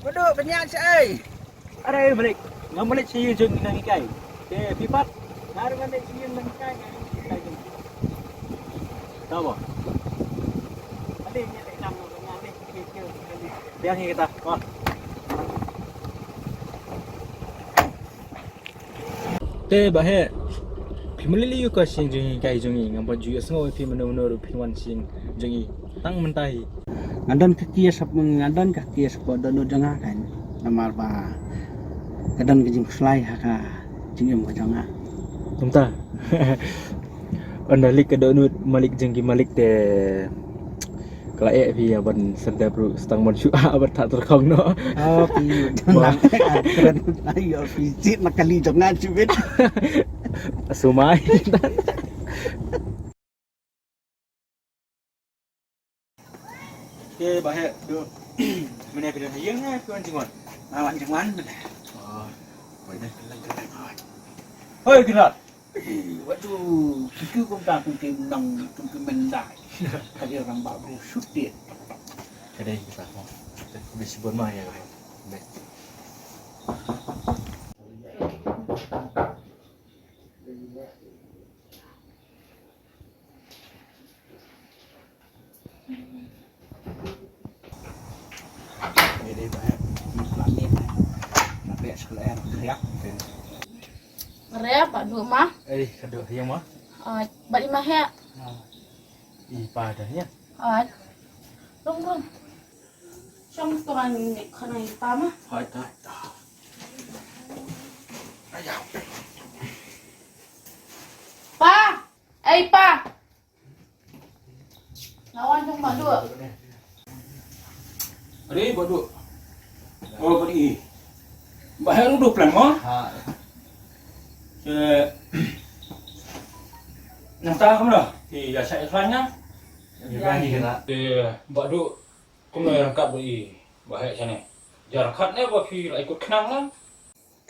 Waduh, banyak say. Ada balik. Ngam balik siya jeng nang ikai. Ke pipat. Naru balik siya nang ikai. Tahu ba? Ada ni tak nam dengan ni kecil. Biar kita. Wah. Te bahe. Pimlili yu ka sing jeng ikai jeng ngam ba ju asngo pi mano pinwan sing jeng tang mentai. Ngadan kaki sap ngadan kaki sap dono janga kan. Namar ba. Kadang kejing selai haka jingim janga. Tumta. Andalik ke donut malik jengki malik te kelae pi aban sedap ru stang mon syua abat tak terkong no. Oh, pi janga. Keren ayo visit nakali janga cubit. Sumai. Ke bahe do. Mene pi dah yang ha kuan jingon. Awan jangan. Oh. Banyak lagi. Hoi gerak. Waduh, kita pun tak mungkin nang mendai. Kali orang baru shoot dia. Kedai kita mau. Besi bermai ya. Baik. Ini banyak langit. Sampai sekolah riak. Rep, aduh mah. Aduh, yang mah? Balik mah ya. Padahnya. Rung. Trong toàn này khả này tám á. Hỏi tới. Pa! Pa! Lawan trong bà đua. Ari bodoh. Oh, beri. Bahaya duduk plan mo. Nang ta kamu dah. Ya saya ikhlasnya. Bodoh. Kamu rangkap beri. Bahaya sana. Jarakatnya bagi ikut kenang lah.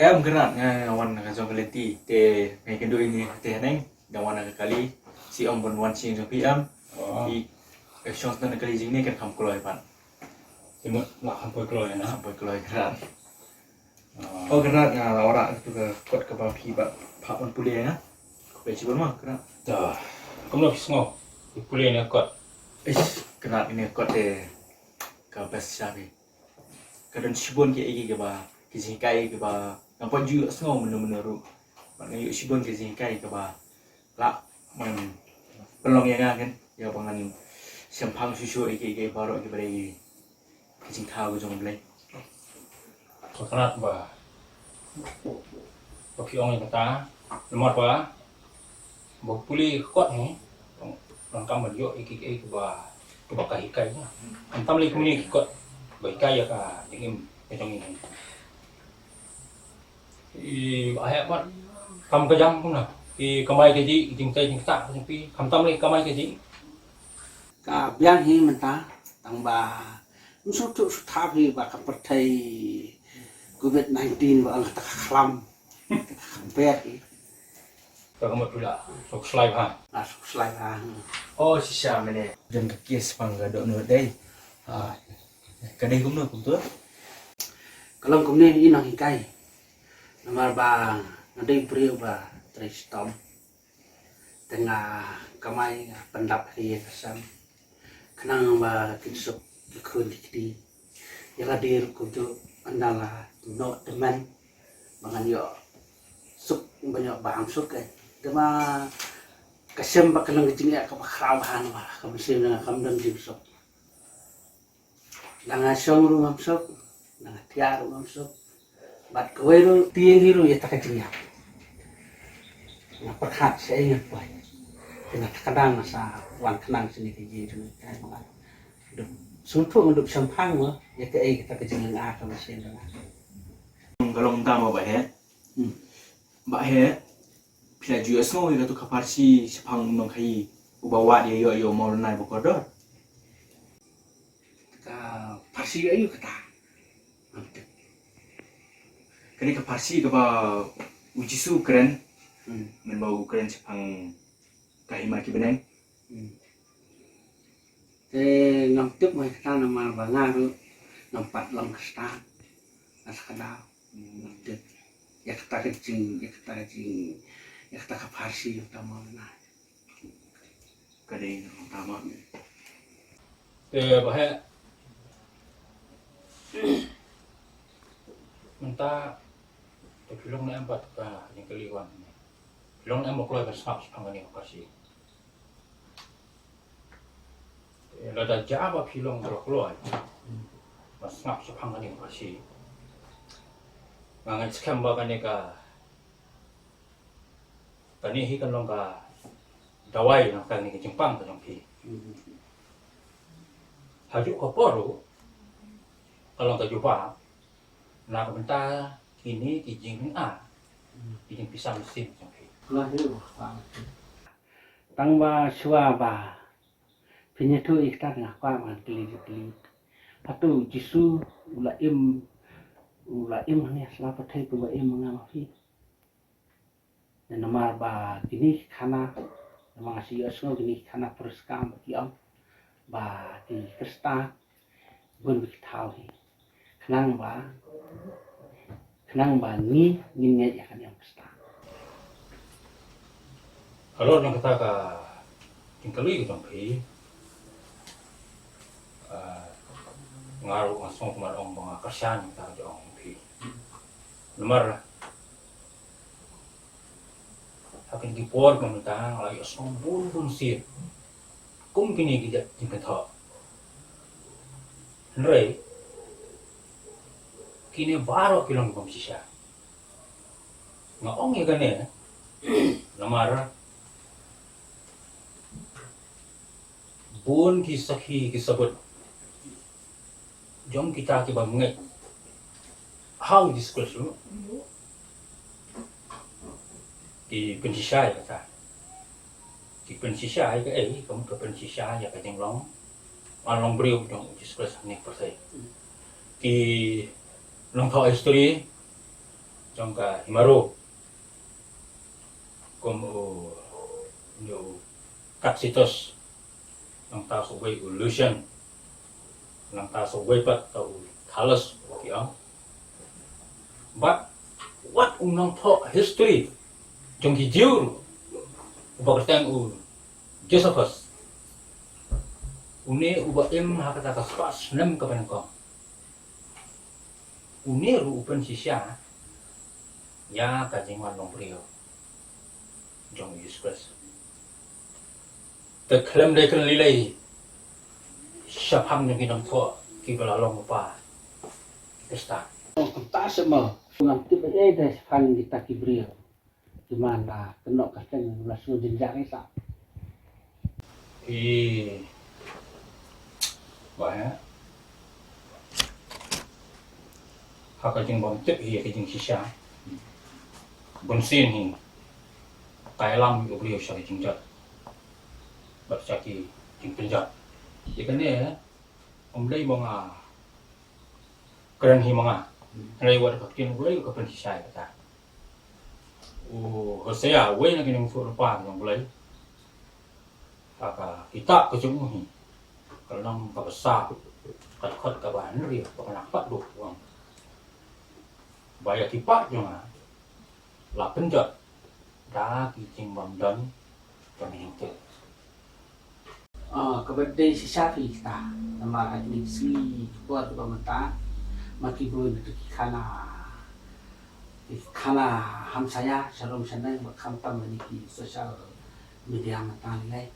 Em gerak ngawan ngajong kelenti te mai kendo ini te neng dawan kali si om bon wan sing PM di action tan kali jing ni kan kam kloi pan Cuma nak hampa keluar na. sampai kloi gerak oh gerak nga ora itu ke kuat ke bapi ba pak on pulih na ko pe cibon mah gerak Dah. Kamu dah sengaw. Pulih ni kot. gerak ini kuat te ka bas sabi kadang cibon ke igi ke ba kizing kai ke ba nampak juga sengaw bener-bener makna yuk cibon kizing kai ke ba la man pelong yang kan ya pangan sempang susu igi baru ke bari kizing tahu jong blai Kenat ba. Bagi orang yang kata, lemot ba. Bagi pulih kot ni. Orang kamu dia iki ba. Tu pakai ikai ni. Antam lagi kuni kot. Ba ikai ya ka ingin macam ini. Ayat mat kam kejam pun lah. Kamai keji, jingkai jingsak tapi kam tam lagi kamai keji. Ka biang hi mentah tang ba. Unsur tu tapi ba kapertai COVID-19 ba ang takaklam. Kampet i. Kamu pula sok slide ha. Masuk slide ha. oh sisa mene jam kis pangga dok no dai kadai gum no kum tu Kalau kemudian ini nang ikai. Nomor ba nanti beri ba tristom. Tengah kamai pendap hari kesam. Kenang ba kisuk ikun dikdi. Ya hadir kudu andala no teman bangan yo suk banyak bang suk ke. Cuma kasem ba kenang jingya ka bakrawahan ba kamsin na kamdam jimsuk. Langasong rumam sok. Nah, tiar masuk. Bat kowe ru tieng hiru ya tak jingya. Nah, perhat saya ingat boy. Kena kadang masa wan kenang sini ke jitu kan malah. Suntuk untuk sampang mah ya ke kita ke jingeng a ka mesin dah. kalau entah mau bahe bahe pila ju asno ya tu kaparsi sepang mangkai ubawa dia yo mau nai bokodor Ka pasti ayu kata. kini kaparsi ke ba ujisu keren men bau keren sepang kahima ki beneng Te ngam tuk mai kata nama banga ru nampak lang kasta nasa kadao nagtit yakta kacing yakta kaparsi yung tama na Kadang yang pertama. bahaya minta pilong na empat ka yung kaliwan pilong na mo keluar ka snap pangani kasi lada jaba pilong keluar mas snap pangani kasi mangan scam ba ka kani hikan long ka dawai nang kani ke Jepang ka jong pi hajuk ko poro kalau tak jumpa nak bentar kini kijing kijing pisang mesin jong pi tang ba shua ba pinyetu ikta ngah kwa man kili patu jisu ulaim ni selapa thai pu ulaim ngam fi dan nomor ba kini khana nama si asno kini khana perskam kiam ba di krista bun thau hi khnang ba ni ngin ya kan yang krista kalau nang kata ka tingkali jong pi ngaruh ngasong kumar ong mga kasyan ta jong pi nomor akan dipor pemerintah lagi asong bun sir kum kini kita tingkat Henry kini baru kilong komsisya ngaong ya gane lamar bun kisabut jom kita ki bangai how discuss di pensisya kata di pensisya ke kamu ke pensisya ya ka jenglong long beriu dong discuss ni pertai di long thọ history trong ka himaro como nhiều Tacitus long ta so way illusion long ta so way pat tau Thales kiam but what long thọ history trong ki jiu ubakatang Josephus une uba hakata ka spas nem ka panko une ru upan sisya ya ka jingwan long prio jong Yesus the klem de kan lilai syapam yang kinong tho ki bala long pa kesta ta semua ngam tiba des fan kita kibrio di mana kenok kaseng langsung jenjang sa bahaya haka jing bom tip hi ke jing sisya bon sin hi Thailand yu brio sha jing jat bat cha ki jing penjat ikane omlei monga keren hi monga rei wat ka kin bulai ka pen sisya ta hosea we na kinong fu pa ng bulai haka kita ke jung hi kalau ka besar kat ka ban ri ka nak pat du wang baya tipak jonga la penjat da ki jing bam dan kami hingte kabadde si Shafi kita nama ni si buat pemeta maki bun khana ham saya shalom sanai kham tam ni ki social media mata lai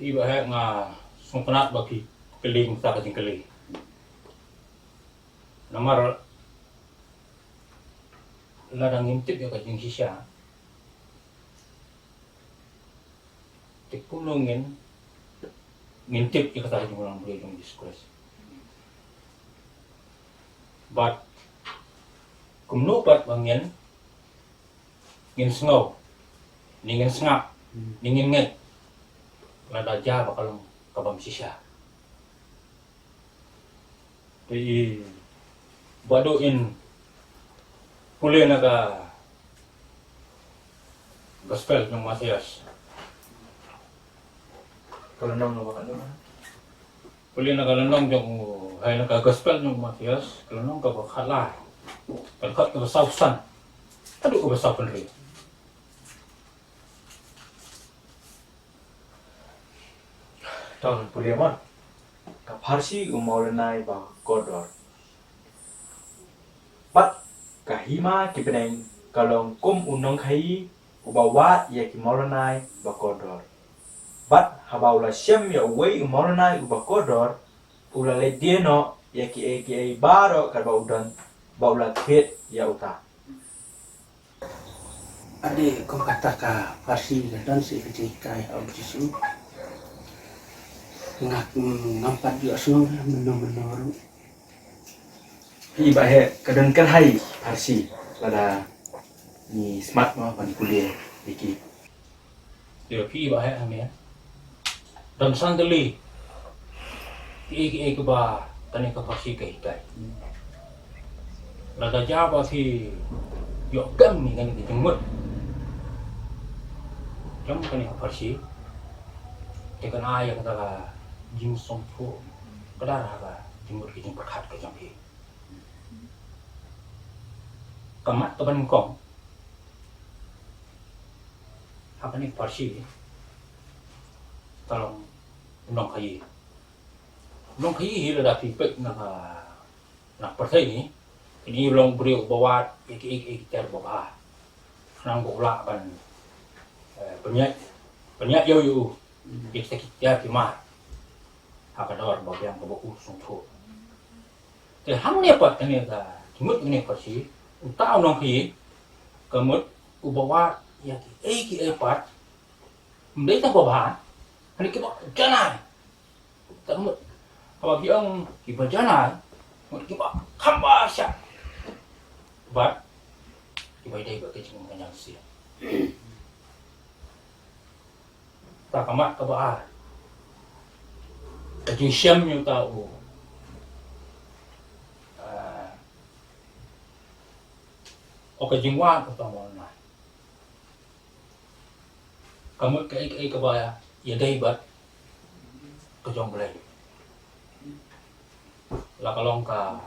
iba he nga sungkanat baki keling sa ka jing keling nomor ladang ngintip ya ka jing sisya tikulungin ngintip ya kata jing ulang beli jong diskus but kumnupat bangyan ngin sengaw ningin sengap ningin nget lada ja bakal kabam sisya di baduin mulai naga gospel ng Matias Kalau nong lo bakal mulai naga lanong yung hay là cả gospel nhưng mà thias kalau nong ka khát lai kan khát ka sau san adu ka sau pen ri tahun puliaman ka Parsi umaulanai ba kodor bat kahima kipeneng kalong kum unong khai ubawa ya ki maulanai ba kodor bat habaula syam ya wei umaulanai ba kodor ula le dieno ya ki baro karba udan baula khet ya uta Ade kong kata ka Parsi dan si kejikai au jisu. Ngak ngampat juga semua menor. hi ba he kadon kerhai Parsi lada ni smart ma ban kuliah iki dia pi ba hai ame dan sandali ke ba tani ka pasi ke hikai la da ja ba thì yo kam ni kan ki jemut jam kan ya pasi te kan ai kata ka jim som phu kadar ba jemut ki jim prakhat ke jam hi kamat to ban kong apa ni pasi tolong nong khai là thì bệnh là bật thấy ní thì đi lòng brio bawa cái bawa nang bộ lạ bằng banyak yo kita kita cuma hak ada orang bagian ke buku sungguh thì ham ni apa ni ka cumut ni pasti tahu nong khi kemut bawa ya cái part mấy thằng bawa ini kita jalan kemut kalau biang kita jalan kita khamba sya bat kita đây bagi cuma yang sia ta kamat ka ba ta jing syam như tao cái jing wa ka tao mon nai kamat cái ka ba ya đây bat ka jong blai là kalong ka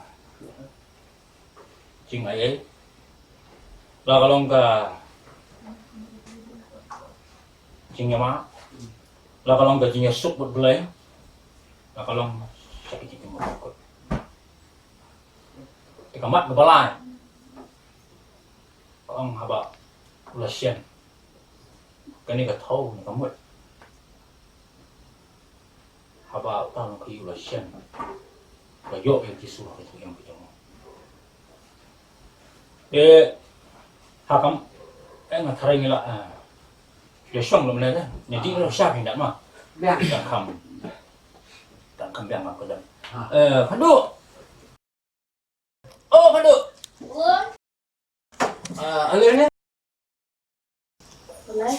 ching ai là kalong ka ching yama là kalong ka ching sup bot belai là kalong sakit ching mo ko te kamat ka balai ông haba la sien cái này ka thau ni kamut haba tang ki la sien và dỗ yang kisu cái thứ yang kita mau. Hakam, nggak tarik ni lah. Dia syong lom leh, jadi lo siapa yang tak mah? Tak kam biang aku dah. Pandu. Oh pandu. Alih ni. Boleh.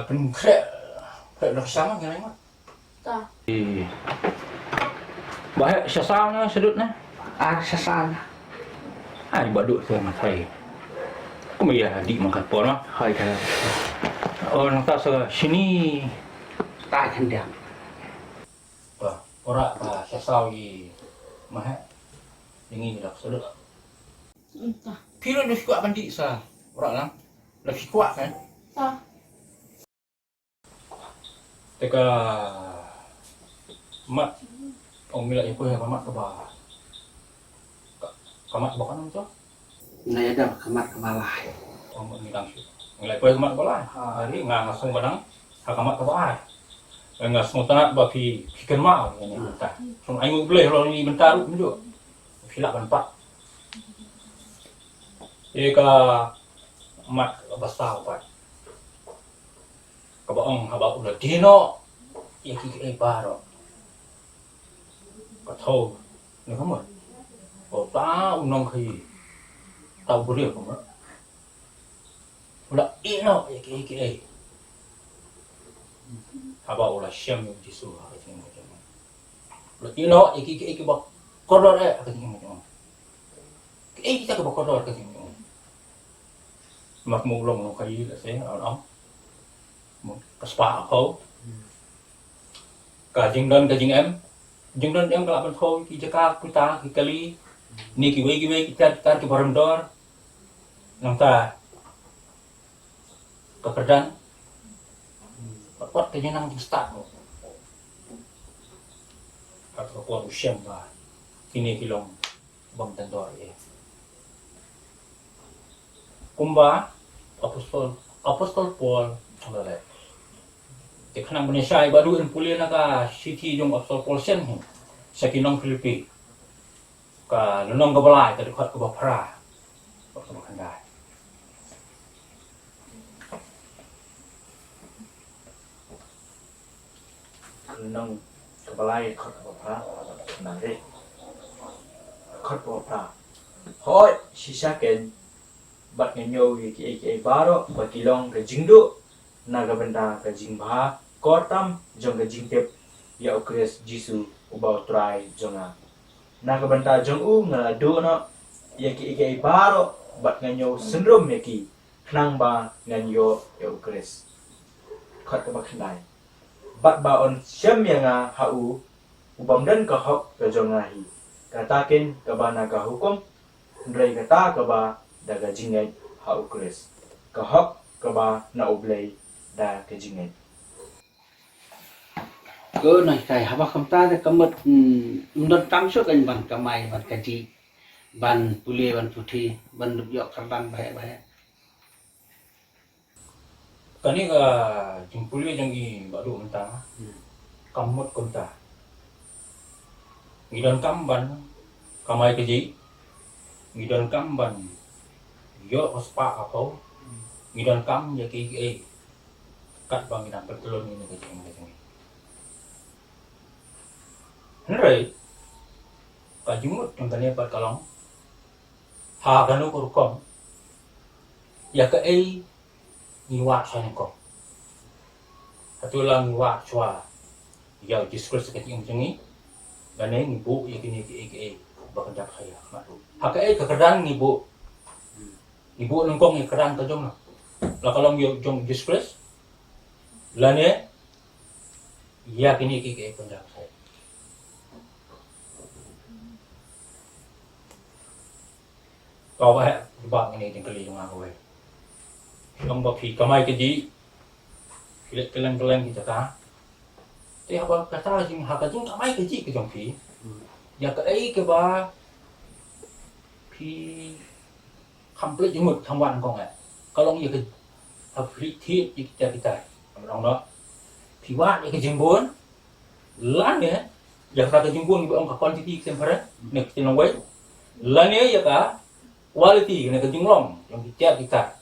Pengkrek, lo siapa yang lain mah? Ta. Baik, sasana sedutnya. Sasana. Ai badut tu mat hai. Kau ya di makan por mah. hai ka Orang tak sa sini. Tai kendang. Wah, ora pa sasau i mah. Dingin dak sedut. Ta. Piro dah kuat bandi sa. Ora lah. Lebih kuat kan? Ta. Teka mat ông mila ipo ya kamat ka ba kamat ba kan to Naya dah kamat kemalai. ông milang su ngilai po kamat ba hari nga ngasong badang ha kamat ka ba ai ngas mo tanat ba pi ken ma ni ta song ai ngu ble lo ni bentar ru njo pila ban pat ka mat ba sa ba ka ba ong ha ba udah dino ya ki baro ka thâu ni không mà ta nong khi tao bự được không á là ít nó cái hà bảo là xem những chỉ số cái gì mà là ít nó cái bọc con đó đấy cái gì mà cái ta cái bọc con đó cái gì mà mặc mũ lông nó cái là sẽ ở đó một cái spa khâu cả chính đơn cả chính em Jeng don yang kelak bentuk ki jaka kita ki kali ni ki wei kita tar ki barandor nang ta kekerdan pot ke nang start atau kuat usiam ba kini kilong bang tandor ye kumba apostol Paul oleh di kanang Indonesia baru en pulih naga city jong apostol Paul sen sa kinong Filipi ka nonong gabalai ka dekat ke bapra ka bakandai nong kebalai khot apa nanti khot apa hoi sisa ken bat nyo ki baro ba kilong ke jingdo naga benda ke jingba kortam jong ke jingtep ya okres jisu ubau try jonga naga benda jong ngala do no ya ki baro bat nyo syndrome ya ki knang ba nganyo ya okres khot ke bakandai bat baon syam yang hau ubam dan kahok ke jongahi katakin ke bana ka hukum ndrai kata ke ba daga jingai hau kris kahok ke ba na ublei da ke jingai Cơ này cái haba không ta thì cầm mật đón trắng suốt anh bàn kamai bàn cái gì bàn pule bàn puthi bàn lục dọc kardan bahaya bahaya kani ka jing pulih jang i baru mentang kamut kunta ngidon kamban kamai keji ngidon kamban yo ospa apa ngidon kam ya ki kat bang ngidam pertelon ini kejeng Henry kajimut yang kani pat kalong ha kanu kurkom ya ke ngiwak sa ko hatulang ngiwak chwa ya discourse ka ting jengi ganay ngibu ya kini ki bakandap saya matu haka kekerdan ngibu nung kong kekerdan ka jong la kalong yo jong discourse lane ya kini ki bakandap saya kau ba bang ini tingkali jong aku Long bọc thì kamai cái gì cái leng thì ta thì apa kata jing haka jing kamai cái gì cái dòng phi ya cái ba phi complete jing mực tham quan con này kalau như cái hợp lý thiết kita orang đó thì wa cái jing buồn lan ya ya kata jing buồn ông ka quantity sempre nek tinong wei lan ya ka quality nek jing long yang kita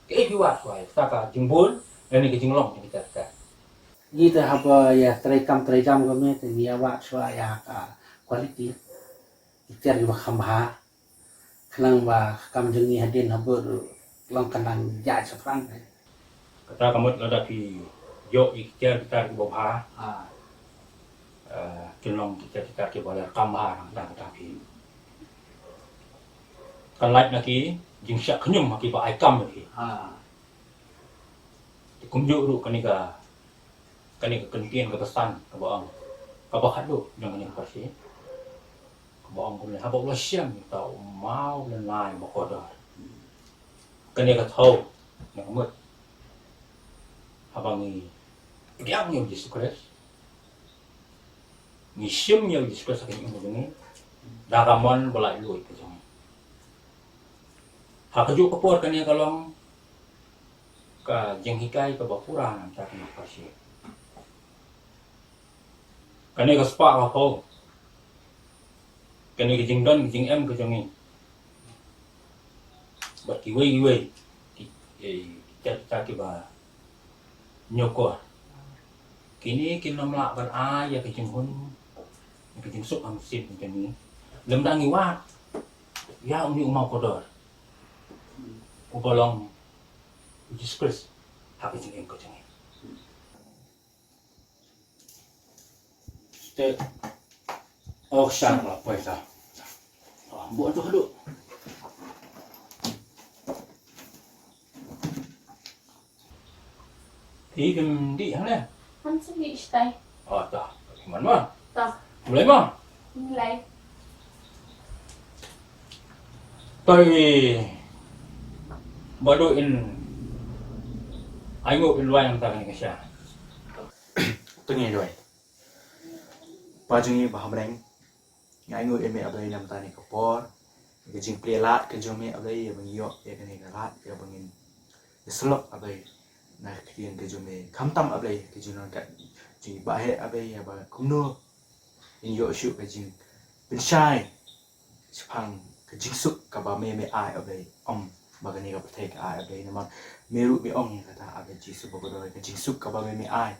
cái hiwat suai saka jimbul dan ni jinglong kita kita gitu haba ya terekam kami thì nia wa chwa ya ka quality ikhtiar juga khamba klang ba kam jengi hadin haba long kanang ja sekrang kata kamu ada di yo ikhtiar kita di bawah jinglong kita di bawah kamha dan kata di kan lain lagi jing syak kenyum maki ba ai kam lagi kunjuk ru kani ka kentian ka pesan ka baang ka bahat lu jangan yang pasti ka baang ko ha ba lo siam ta mau lan lai ba ko da kani ka thau yang mut ha ba ngi yang nhiều discourse ni siam nhiều discourse ka ni da ka mon balai lui ka jong hakajuk kapur kani kalong ka jenghikai ka bapura nam ta kena kasih kani ka spa ka ho kani ka jingdon jing em ka jongi bat ki wei ta ki ba nyoko kini kinom la ban a ya ka jinghun ka jingsuk am sin kani lemdangi wa ya umi umau kodor ubalong discourse hak jing ko jing te okshan la poisa buat tu hadu thì cái đi hả nè Han som vi stay. ta gimana mah Ta. Mulai mah. Nilai. Tôi baru ayo in luar yang tak ni kasih. Tôi nghe rồi. Ba chung ni baham reng. Ngai ngồi em mẹ ở đây làm ta này có por. Cái jing play lat cái jong mẹ ở đây bằng yo cái này cái lat cái bằng in. Cái slot ở đây. Nah kemudian cái jong mẹ kham tam ở đây cái jong cái jing ba he ở đây ya ba kum no. In yo shoot cái jing bên sai. Sepang cái jing suk cái ba mẹ ai ở đây om ba cái này cái thầy cái ai ở đây mà meru bị om như kata ở đây jing suk ba cái jing suk cái ba mẹ ai.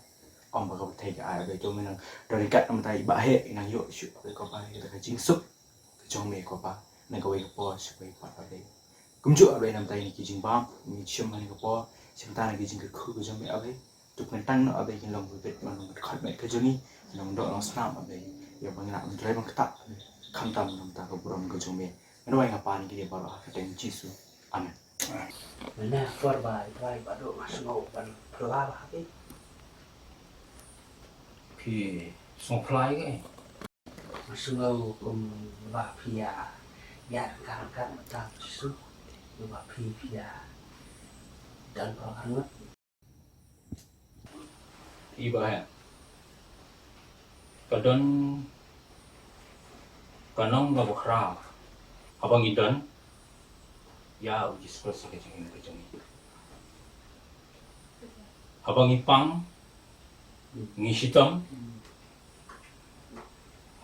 Om ba cái thầy cái ai ở đây cho mình dari kat am tai ba he nang yo shoot ở đây có ba cái jing suk cái jong mẹ có ba nang cái way po supaya kuat ở đây. Kumju ở đây nằm tay này cái jing bam ni chim này cái po chúng ta này cái jing cái khu cái jong mẹ ở đây chụp ngân tăng nó ở đây cái lòng với bệt mà lòng khát mẹ cái jong ni lòng độ lòng snap ở đây ya bang nak mentrai bang ketak kham tam nằm ta cái buram cái jong mẹ nó way ngapain cái dia baru cái tên Jisu amen. Nah, korban trai badu masuk ban pelala ke. Thì song fly cái. Masuk ba pia. Ya kan macam su. Ba pia. Dan orang Iba kadon kanong nga bakra habang idan ya uji sekolah ke jeng ke jeng habang ipang ngisitam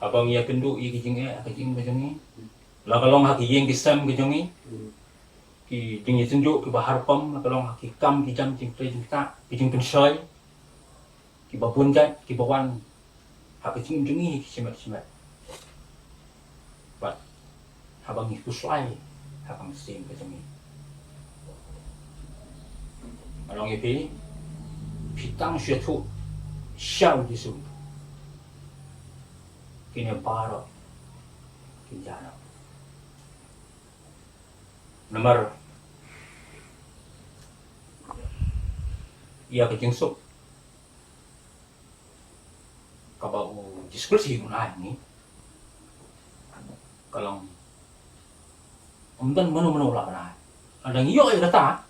habang ya kendu i ke jeng ke jeng la kalong haki yeng kisam ke jeng ki jeng tunjuk ke bahar pam la kalong haki kam ki jam jeng pre jeng ta ki jeng pensoi ki babun jat ki bawan haki jeng ki simat but habang itu slai habang sim ke jeng kalong ipi pitang syatu syau jisu kini baro kinjana nomor ia kejengsuk kabau diskusi mengenai ini kalau umdan menu lah kan ada ngiyo ya kata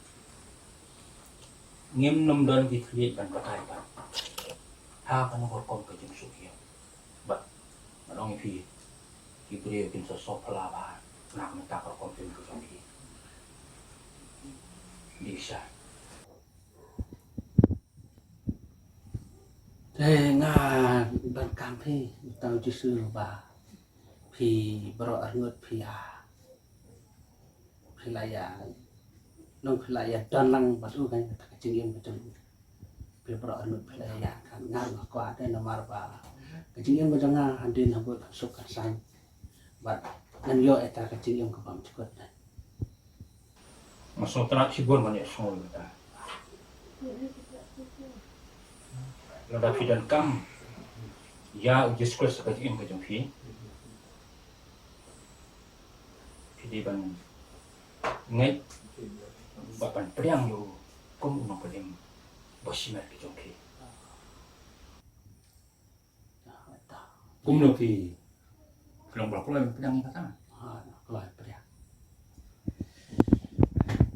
ngem nom dan dikriet dan pakai kan ha kan ngorkom kejengsuk ya bat malong ipi ibri pin sosok pelaba nak minta korkom pin ke jompi bisa thế nga ban cam phi tao chỉ sư bà phi bro ở ngược phi phi lại nông phi lại tròn lăng bắt uống cái chừng em cái chừng phi bro ở ngược phi lại kan ngang qua đây là mar bà cái chừng em cái chừng nga hành din habut suk kan sang bat nan yo eta cái chừng em cái bam chukut này masuk terak sibur banyak semua kita lada dan kam ya uji sekolah seperti ini ke jompi jadi ban ngai bapan priang yo kom unang palim bosimer ke jompi kum lo pi kelong berapa lama priang ni kata rồi pria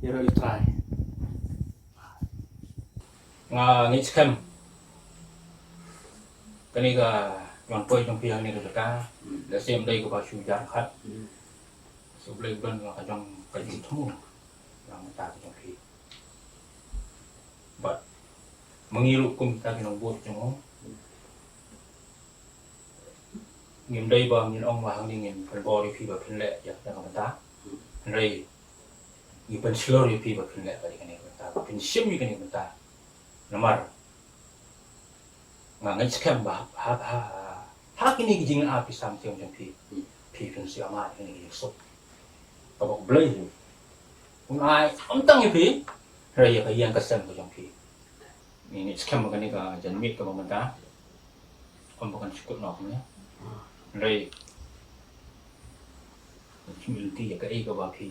Ya rồi try. nga ngai scam kani ka yang poi jompi yang ni ka la sem dai ko ba shu jar khat so blai ban ka jong ka ji thu yang ta jompi but mengiru kum ta kinong buat jong ngim dai ba min ong wa hang ni ngim phan bo ri phi ba phin le ya ta ka ta rei ni pen slur ri phi ba phin le ba ri kani ta phin sim ni kani ta nomor ngai scam ba ha kini ki jing a pi sam tiong jong pi phin sia ma ni so ka bok blai ngai om tang pi rei ka yang ka sam ko jong pi ni scam ka ni ka jan mit ka ba ta om bukan cukup nok ni rei chimil ti ka ei ka ba pi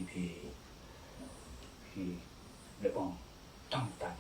le bong tang tang